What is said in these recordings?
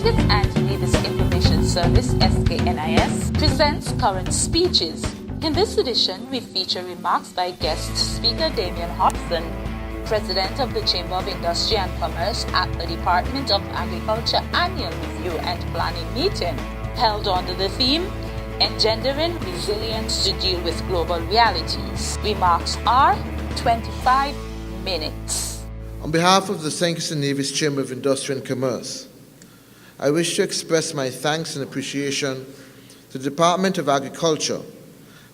Sensitive Anti-Nevis Information Service, SKNIS, presents current speeches. In this edition, we feature remarks by guest speaker Damian Hobson, President of the Chamber of Industry and Commerce at the Department of Agriculture Annual Review and Planning meeting, held under the theme, Engendering Resilience to Deal with Global Realities. Remarks are 25 minutes. On behalf of the St. Kitts and Nevis Chamber of Industry and Commerce, I wish to express my thanks and appreciation to the Department of Agriculture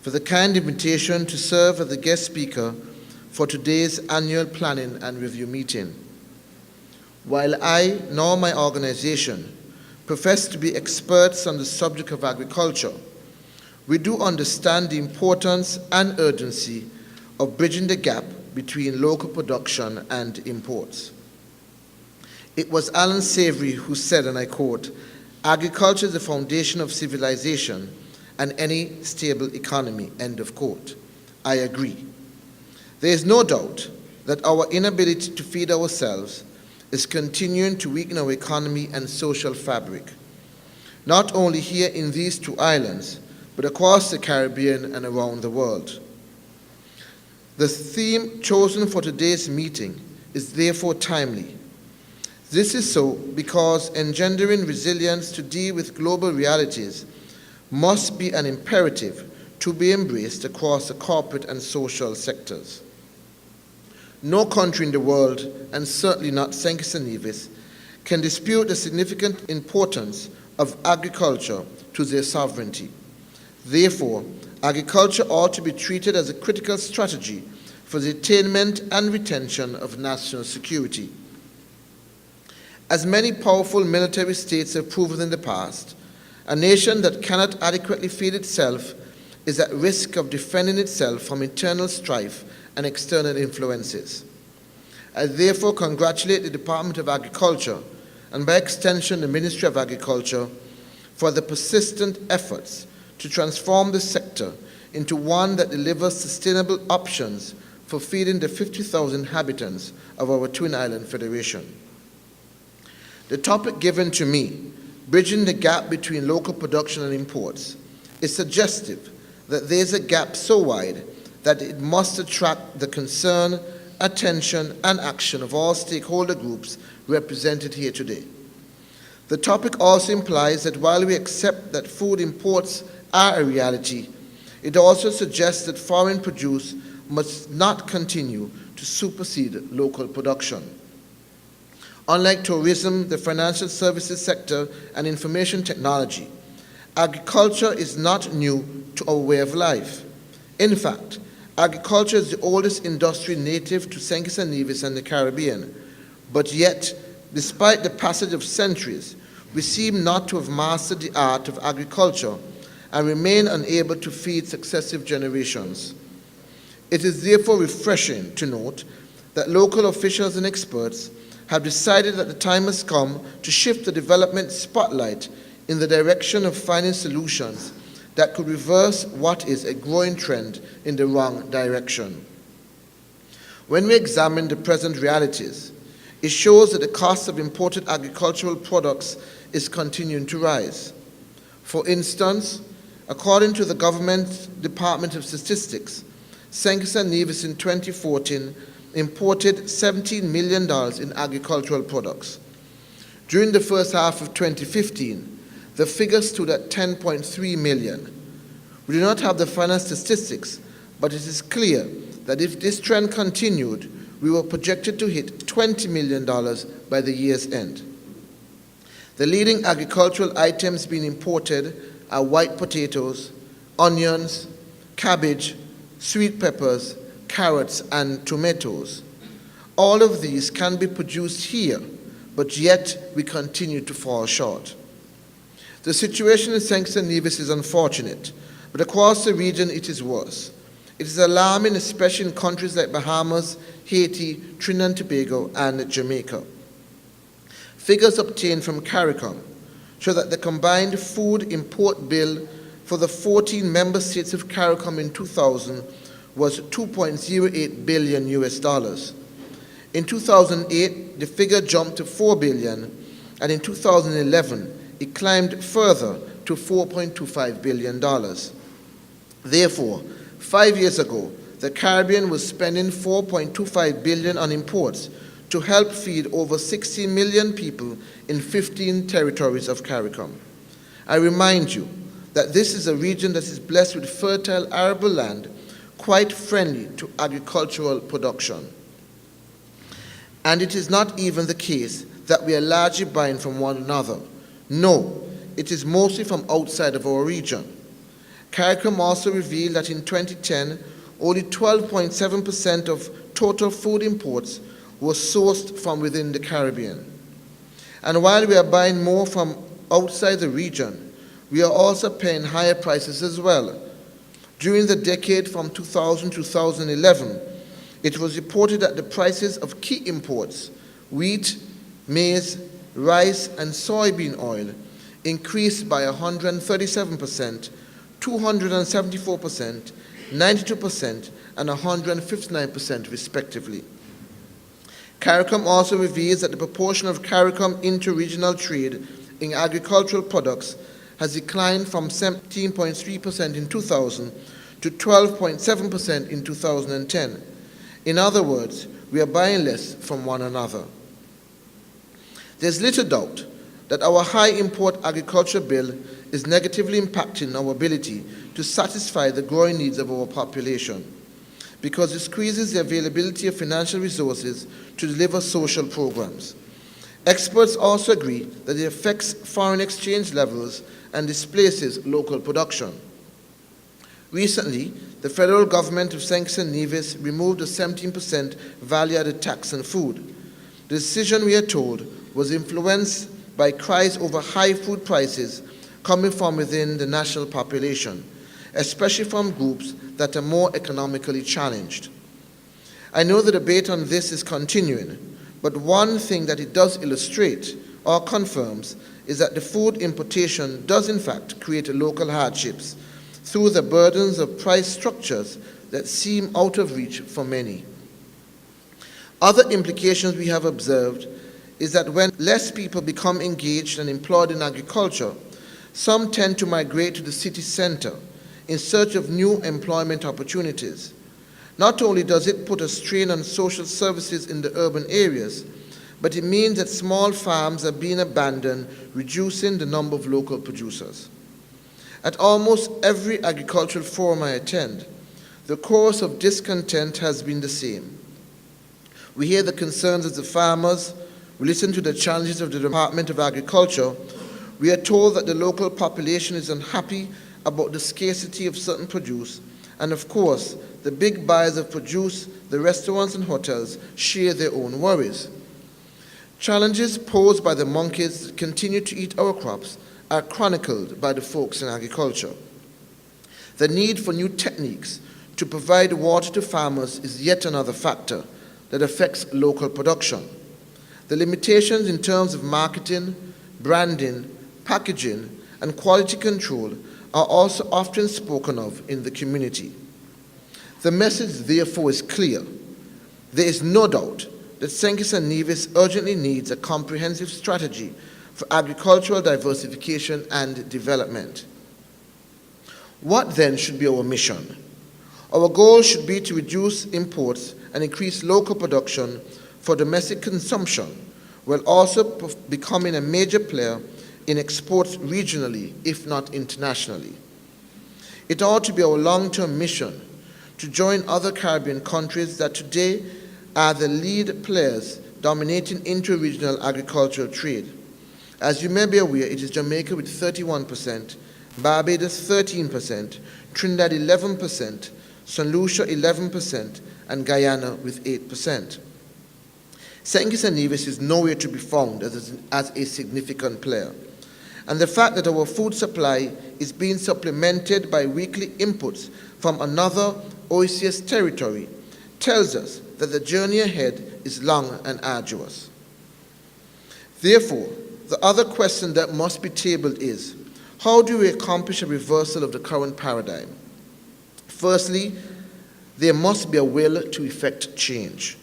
for the kind invitation to serve as the guest speaker for today's annual planning and review meeting. While I nor my organization profess to be experts on the subject of agriculture, we do understand the importance and urgency of bridging the gap between local production and imports. It was Alan Savory who said, and I quote, "Agriculture is the foundation of civilization and any stable economy," end of quote. I agree. There is no doubt that our inability to feed ourselves is continuing to weaken our economy and social fabric, not only here in these two islands, but across the Caribbean and around the world. The theme chosen for today's meeting is therefore timely. This is so because engendering resilience to deal with global realities must be an imperative to be embraced across the corporate and social sectors. No country in the world, and certainly not St. Kitts and Nevis, can dispute the significant importance of agriculture to their sovereignty. Therefore, agriculture ought to be treated as a critical strategy for the attainment and retention of national security. As many powerful military states have proven in the past, a nation that cannot adequately feed itself is at risk of defending itself from internal strife and external influences. I therefore congratulate the Department of Agriculture, and by extension the Ministry of Agriculture, for the persistent efforts to transform the sector into one that delivers sustainable options for feeding the 50,000 inhabitants of our Twin Island Federation. The topic given to me, bridging the gap between local production and imports, is suggestive that there is a gap so wide that it must attract the concern, attention, and action of all stakeholder groups represented here today. The topic also implies that while we accept that food imports are a reality, it also suggests that foreign produce must not continue to supersede local production. Unlike tourism, the financial services sector, and information technology, agriculture is not new to our way of life. In fact, agriculture is the oldest industry native to St. Kitts and Nevis and the Caribbean, but yet, despite the passage of centuries, we seem not to have mastered the art of agriculture and remain unable to feed successive generations. It is therefore refreshing to note that local officials and experts have decided that the time has come to shift the development spotlight in the direction of finding solutions that could reverse what is a growing trend in the wrong direction. When we examine the present realities, it shows that the cost of imported agricultural products is continuing to rise. For instance, according to the Government Department of Statistics, St. Kitts and Nevis in 2014 imported $17 million in agricultural products. During the first half of 2015, the figure stood at $10.3 million. We do not have the final statistics, but it is clear that if this trend continued, we were projected to hit $20 million by the year's end. The leading agricultural items being imported are white potatoes, onions, cabbage, sweet peppers, carrots, and tomatoes. All of these can be produced here, but yet we continue to fall short. The situation in St. Kitts and Nevis is unfortunate, but across the region it is worse. It is alarming, especially in countries like Bahamas, Haiti, Trinidad and Tobago, and Jamaica. Figures obtained from CARICOM show that the combined food import bill for the 14 member states of CARICOM in 2000 was $2.08 billion US. In 2008, the figure jumped to $4 billion, and in 2011 it climbed further to $4.25 billion. Therefore, 5 years ago, the Caribbean was spending $4.25 billion on imports to help feed over 60 million people in 15 territories of CARICOM. I remind you that this is a region that is blessed with fertile arable land, quite friendly to agricultural production. And it is not even the case that we are largely buying from one another. No, it is mostly from outside of our region. CARICOM also revealed that in 2010, only 12.7% of total food imports were sourced from within the Caribbean. And while we are buying more from outside the region, we are also paying higher prices as well. During the decade from 2000 to 2011, it was reported that the prices of key imports, wheat, maize, rice, and soybean oil, increased by 137%, 274%, 92%, and 159% respectively. CARICOM also reveals that the proportion of CARICOM inter-regional trade in agricultural products has declined from 17.3% in 2000 to 12.7% in 2010. In other words, we are buying less from one another. There's little doubt that our high import agriculture bill is negatively impacting our ability to satisfy the growing needs of our population, because it squeezes the availability of financial resources to deliver social programs. Experts also agree that it affects foreign exchange levels and displaces local production. Recently, the federal government of St. Kitts and Nevis removed a 17% value-added tax on food. The decision, we are told, was influenced by cries over high food prices coming from within the national population, especially from groups that are more economically challenged. I know the debate on this is continuing, but one thing that it does illustrate or confirms is that the food importation does in fact create local hardships through the burdens of price structures that seem out of reach for many. Other implications we have observed is that when less people become engaged and employed in agriculture, some tend to migrate to the city center in search of new employment opportunities. Not only does it put a strain on social services in the urban areas, but it means that small farms are being abandoned, reducing the number of local producers. At almost every agricultural forum I attend, the chorus of discontent has been the same. We hear the concerns of the farmers, we listen to the challenges of the Department of Agriculture, we are told that the local population is unhappy about the scarcity of certain produce, and of course, the big buyers of produce, the restaurants and hotels, share their own worries. Challenges posed by the monkeys that continue to eat our crops are chronicled by the folks in agriculture. The need for new techniques to provide water to farmers is yet another factor that affects local production. The limitations in terms of marketing, branding, packaging, and quality control are also often spoken of in the community. The message, therefore, is clear. There is no doubt that St. Kitts and Nevis urgently needs a comprehensive strategy for agricultural diversification and development. What then should be our mission? Our goal should be to reduce imports and increase local production for domestic consumption, while also becoming a major player in exports regionally, if not internationally. It ought to be our long-term mission to join other Caribbean countries that today are the lead players dominating inter-regional agricultural trade. As you may be aware, it is Jamaica with 31%, Barbados 13%, Trinidad 11%, St. Lucia 11%, and Guyana with 8%. St. Kitts and Nevis is nowhere to be found as a significant player. And the fact that our food supply is being supplemented by weekly inputs from another OECS territory tells us that the journey ahead is long and arduous. Therefore, the other question that must be tabled is, how do we accomplish a reversal of the current paradigm? Firstly, there must be a will to effect change.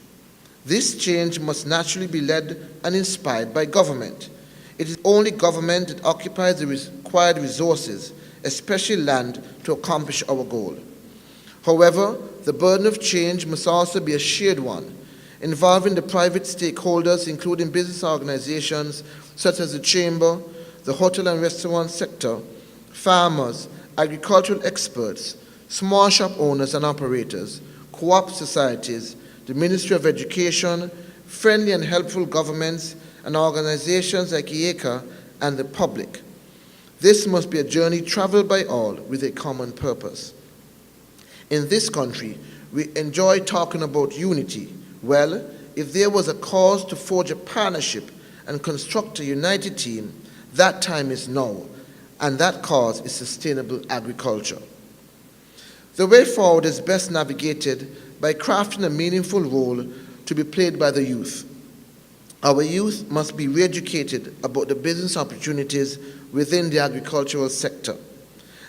This change must naturally be led and inspired by government. It is only government that occupies the required resources, especially land, to accomplish our goal. However, the burden of change must also be a shared one, involving the private stakeholders, including business organizations such as the Chamber, the hotel and restaurant sector, farmers, agricultural experts, small shop owners and operators, co-op societies, the Ministry of Education, friendly and helpful governments, and organizations like IECA and the public. This must be a journey traveled by all with a common purpose. In this country, we enjoy talking about unity. Well, if there was a cause to forge a partnership and construct a united team, that time is now, and that cause is sustainable agriculture. The way forward is best navigated by crafting a meaningful role to be played by the youth. Our youth must be re-educated about the business opportunities within the agricultural sector.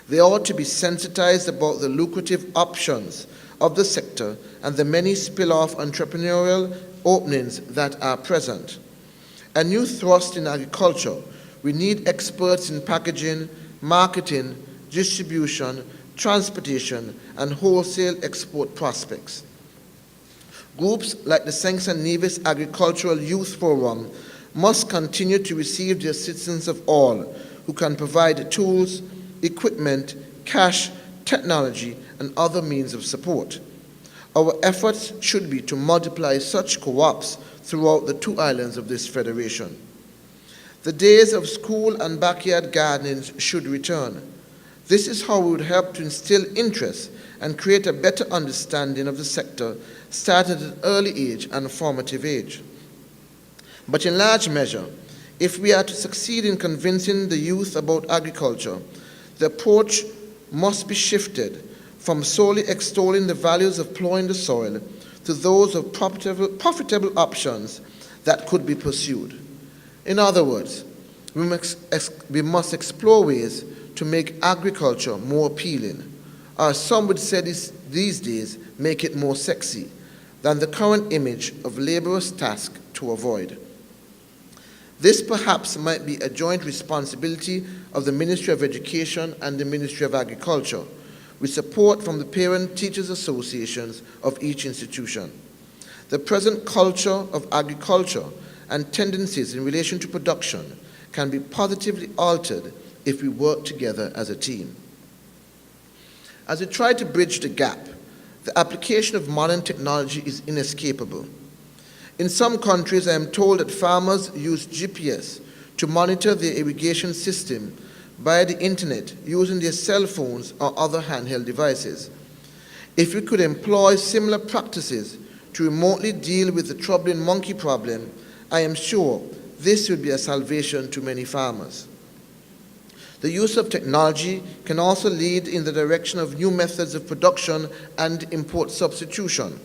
They ought to be sensitized about the lucrative options of the sector and the many spill-off entrepreneurial openings that are present. A new thrust in agriculture, we need experts in packaging, marketing, distribution, transportation, and wholesale export prospects. Groups like the St. Nevis Agricultural Youth Forum must continue to receive the assistance of all who can provide tools, equipment, cash, technology, and other means of support. Our efforts should be to multiply such co-ops throughout the two islands of this federation. The days of school and backyard gardenings should return. This is how we would help to instill interest and create a better understanding of the sector, starting at an early age and a formative age. But in large measure, if we are to succeed in convincing the youth about agriculture, the approach must be shifted from solely extolling the values of plowing the soil to those of profitable options that could be pursued. In other words, we must explore ways to make agriculture more appealing, or some would say these days, make it more sexy, than the current image of laborious task to avoid. This perhaps might be a joint responsibility of the Ministry of Education and the Ministry of Agriculture, with support from the parent-teachers associations of each institution. The present culture of agriculture and tendencies in relation to production can be positively altered if we work together as a team. As we try to bridge the gap, the application of modern technology is inescapable. In some countries, I am told that farmers use GPS to monitor their irrigation system via the internet using their cell phones or other handheld devices. If we could employ similar practices to remotely deal with the troubling monkey problem, I am sure this would be a salvation to many farmers. The use of technology can also lead in the direction of new methods of production and import substitution.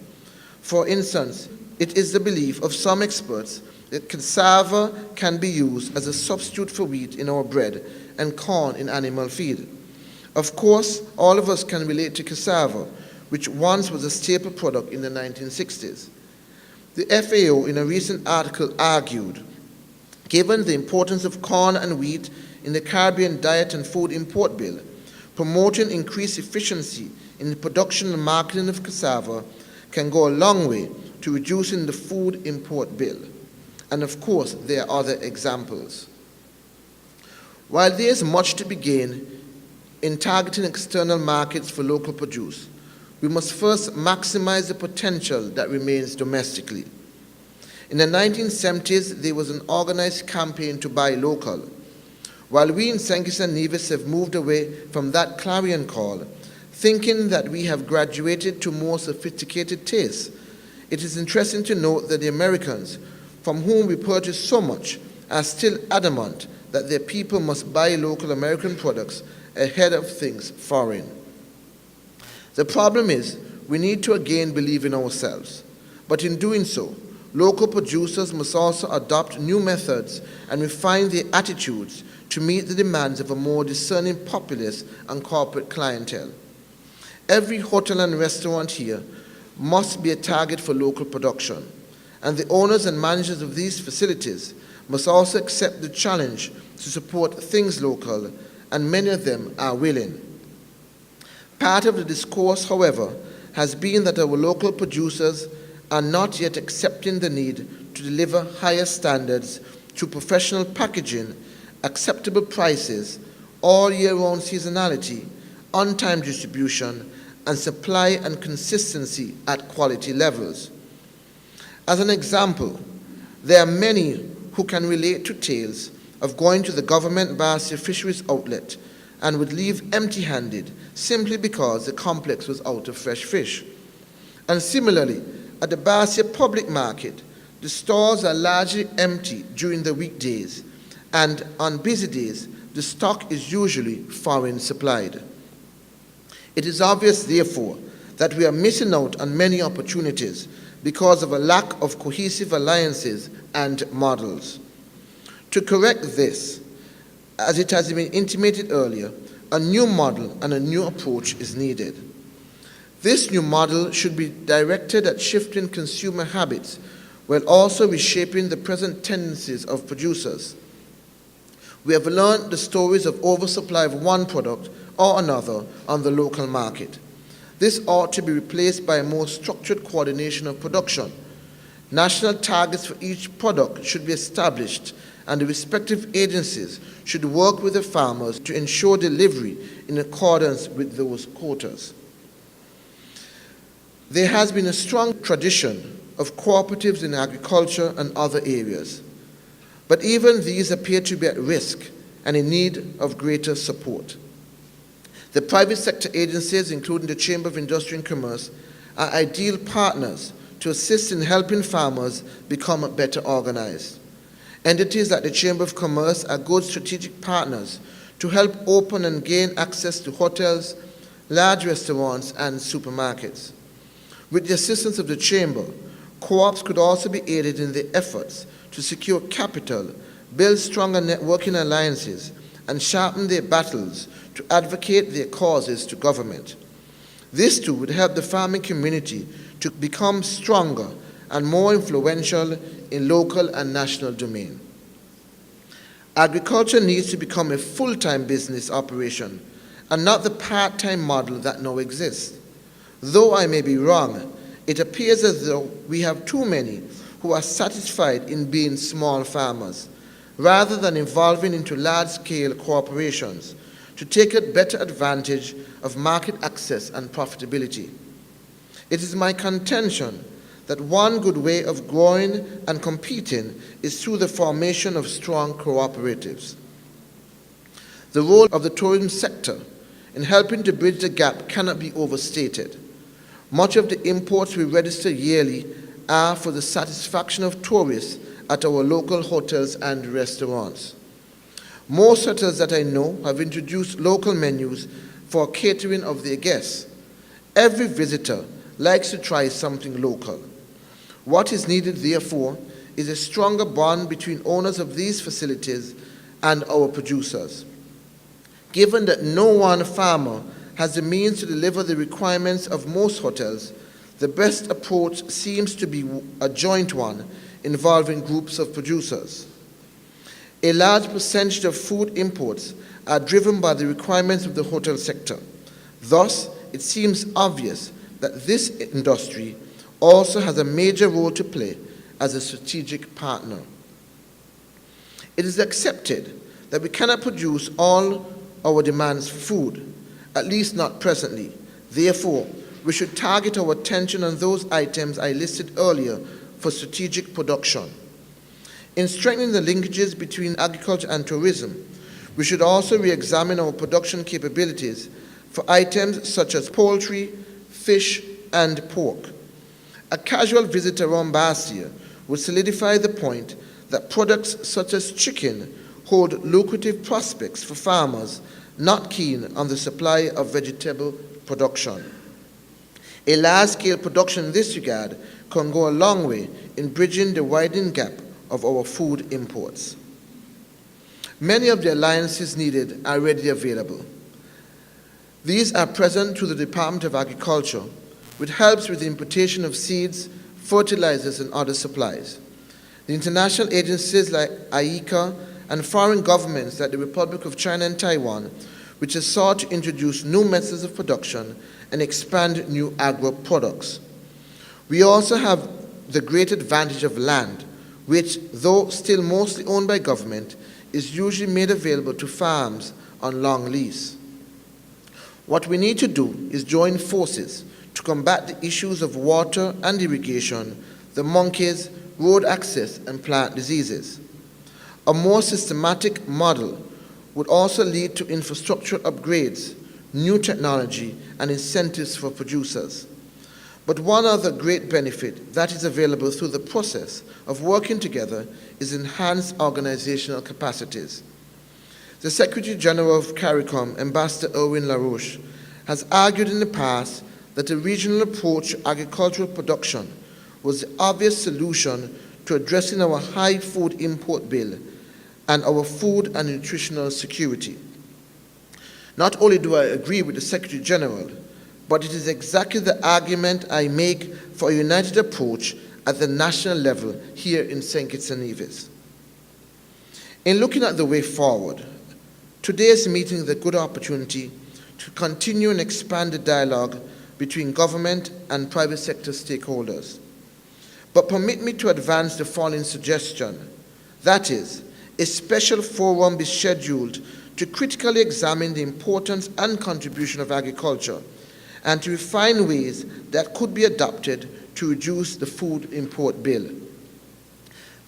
For instance, it is the belief of some experts that cassava can be used as a substitute for wheat in our bread and corn in animal feed. Of course, all of us can relate to cassava, which once was a staple product in the 1960s. The FAO in a recent article argued, given the importance of corn and wheat in the Caribbean Diet and Food Import Bill, promoting increased efficiency in the production and marketing of cassava can go a long way to reducing the food import bill. And of course, there are other examples. While there is much to be gained in targeting external markets for local produce, we must first maximize the potential that remains domestically. In the 1970s, there was an organized campaign to buy local. While we in St. Kitts and Nevis have moved away from that clarion call, thinking that we have graduated to more sophisticated tastes, it is interesting to note that the Americans, from whom we purchase so much, are still adamant that their people must buy local American products ahead of things foreign. The problem is, we need to again believe in ourselves. But in doing so, local producers must also adopt new methods and refine their attitudes to meet the demands of a more discerning populace and corporate clientele. Every hotel and restaurant here must be a target for local production, and the owners and managers of these facilities must also accept the challenge to support things local, and many of them are willing. Part of the discourse, however, has been that our local producers are not yet accepting the need to deliver higher standards through professional packaging, acceptable prices, all year-round seasonality, on-time distribution, and supply and consistency at quality levels. As an example, there are many who can relate to tales of going to the government Barcia fisheries outlet and would leave empty-handed simply because the complex was out of fresh fish. And similarly, at the Barcia public market, the stores are largely empty during the weekdays, and on busy days, the stock is usually foreign supplied. It is obvious, therefore, that we are missing out on many opportunities because of a lack of cohesive alliances and models. To correct this, as it has been intimated earlier, a new model and a new approach is needed. This new model should be directed at shifting consumer habits while also reshaping the present tendencies of producers. We have learned the stories of oversupply of one product or another on the local market. This ought to be replaced by a more structured coordination of production. National targets for each product should be established, and the respective agencies should work with the farmers to ensure delivery in accordance with those quotas. There has been a strong tradition of cooperatives in agriculture and other areas, but even these appear to be at risk and in need of greater support. The private sector agencies, including the Chamber of Industry and Commerce, are ideal partners to assist in helping farmers become better organized. Entities like the Chamber of Commerce are good strategic partners to help open and gain access to hotels, large restaurants, and supermarkets. With the assistance of the Chamber, co-ops could also be aided in their efforts to secure capital, build stronger networking alliances, and sharpen their battles to advocate their causes to government. This too would help the farming community to become stronger and more influential in local and national domain. Agriculture needs to become a full-time business operation and not the part-time model that now exists. Though I may be wrong, it appears as though we have too many who are satisfied in being small farmers, rather than evolving into large-scale corporations to take a better advantage of market access and profitability. It is my contention that one good way of growing and competing is through the formation of strong cooperatives. The role of the tourism sector in helping to bridge the gap cannot be overstated. Much of the imports we register yearly are for the satisfaction of tourists at our local hotels and restaurants. Most hotels that I know have introduced local menus for catering of their guests. Every visitor likes to try something local. What is needed, therefore, is a stronger bond between owners of these facilities and our producers. Given that no one farmer has the means to deliver the requirements of most hotels, the best approach seems to be a joint one involving groups of producers. A large percentage of food imports are driven by the requirements of the hotel sector. Thus, it seems obvious that this industry also has a major role to play as a strategic partner. It is accepted that we cannot produce all our demands for food, at least not presently. Therefore, we should target our attention on those items I listed earlier for strategic production. In strengthening the linkages between agriculture and tourism, we should also re-examine our production capabilities for items such as poultry, fish, and pork. A casual visit around Barcia would solidify the point that products such as chicken hold lucrative prospects for farmers not keen on the supply of vegetable production. A large-scale production in this regard can go a long way in bridging the widening gap of our food imports. Many of the alliances needed are readily available. These are present through the Department of Agriculture, which helps with the importation of seeds, fertilizers, and other supplies. The international agencies like IECA and foreign governments like the Republic of China and Taiwan, which have sought to introduce new methods of production and expand new agro-products. We also have the great advantage of land, which, though still mostly owned by government, is usually made available to farms on long lease. What we need to do is join forces to combat the issues of water and irrigation, the monkeys, road access, and plant diseases. A more systematic model would also lead to infrastructure upgrades, new technology, and incentives for producers. But one other great benefit that is available through the process of working together is enhanced organizational capacities. The Secretary General of CARICOM, Ambassador Erwin LaRoche, has argued in the past that a regional approach to agricultural production was the obvious solution to addressing our high food import bill and our food and nutritional security. Not only do I agree with the Secretary General, but it is exactly the argument I make for a united approach at the national level here in St. Kitts and Nevis. In looking at the way forward, today's meeting is a good opportunity to continue and expand the dialogue between government and private sector stakeholders. But permit me to advance the following suggestion. That is, a special forum be scheduled to critically examine the importance and contribution of agriculture and to refine ways that could be adopted to reduce the food import bill.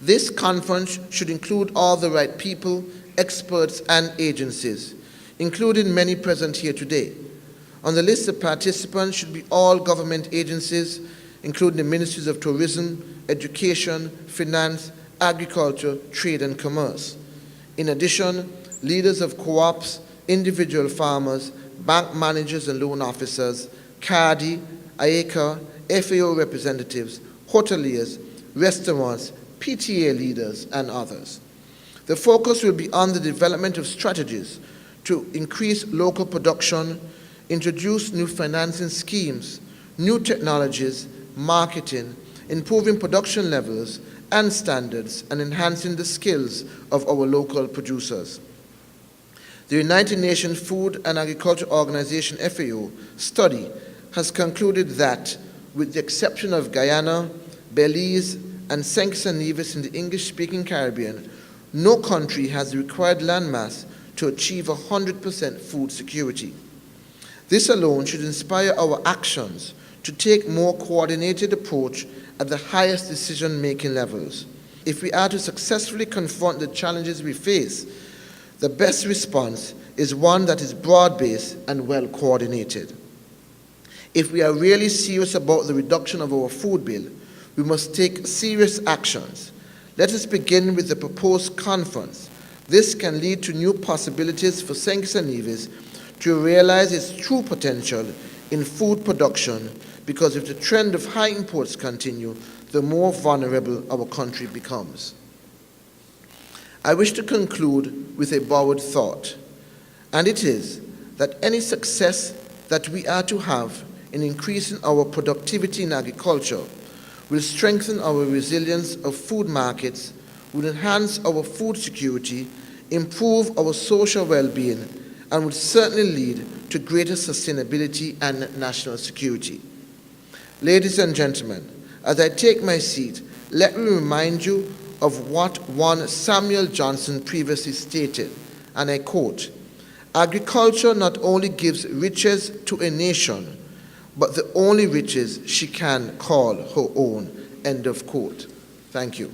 This conference should include all the right people, experts, and agencies, including many present here today. On the list of participants should be all government agencies, including the Ministries of Tourism, Education, Finance, Agriculture, Trade and Commerce. In addition, leaders of co-ops, individual farmers, bank managers and loan officers, CARDI, IECA, FAO representatives, hoteliers, restaurants, PTA leaders, and others. The focus will be on the development of strategies to increase local production, introduce new financing schemes, new technologies, marketing, improving production levels and standards, and enhancing the skills of our local producers. The United Nations Food and Agriculture Organization, FAO, study has concluded that, with the exception of Guyana, Belize, and St. Kitts and Nevis in the English-speaking Caribbean, no country has the required landmass to achieve 100% food security. This alone should inspire our actions to take more coordinated approach at the highest decision-making levels. If we are to successfully confront the challenges we face, the best response is one that is broad-based and well-coordinated. If we are really serious about the reduction of our food bill, we must take serious actions. Let us begin with the proposed conference. This can lead to new possibilities for St. Kitts and Nevis to realize its true potential in food production, because if the trend of high imports continue, the more vulnerable our country becomes. I wish to conclude with a borrowed thought, and it is that any success that we are to have in increasing our productivity in agriculture will strengthen our resilience of food markets, will enhance our food security, improve our social well-being, and would certainly lead to greater sustainability and national security. Ladies and gentlemen, as I take my seat, let me remind you of what one Samuel Johnson previously stated, and I quote, "Agriculture not only gives riches to a nation, but the only riches she can call her own," end of quote. Thank you.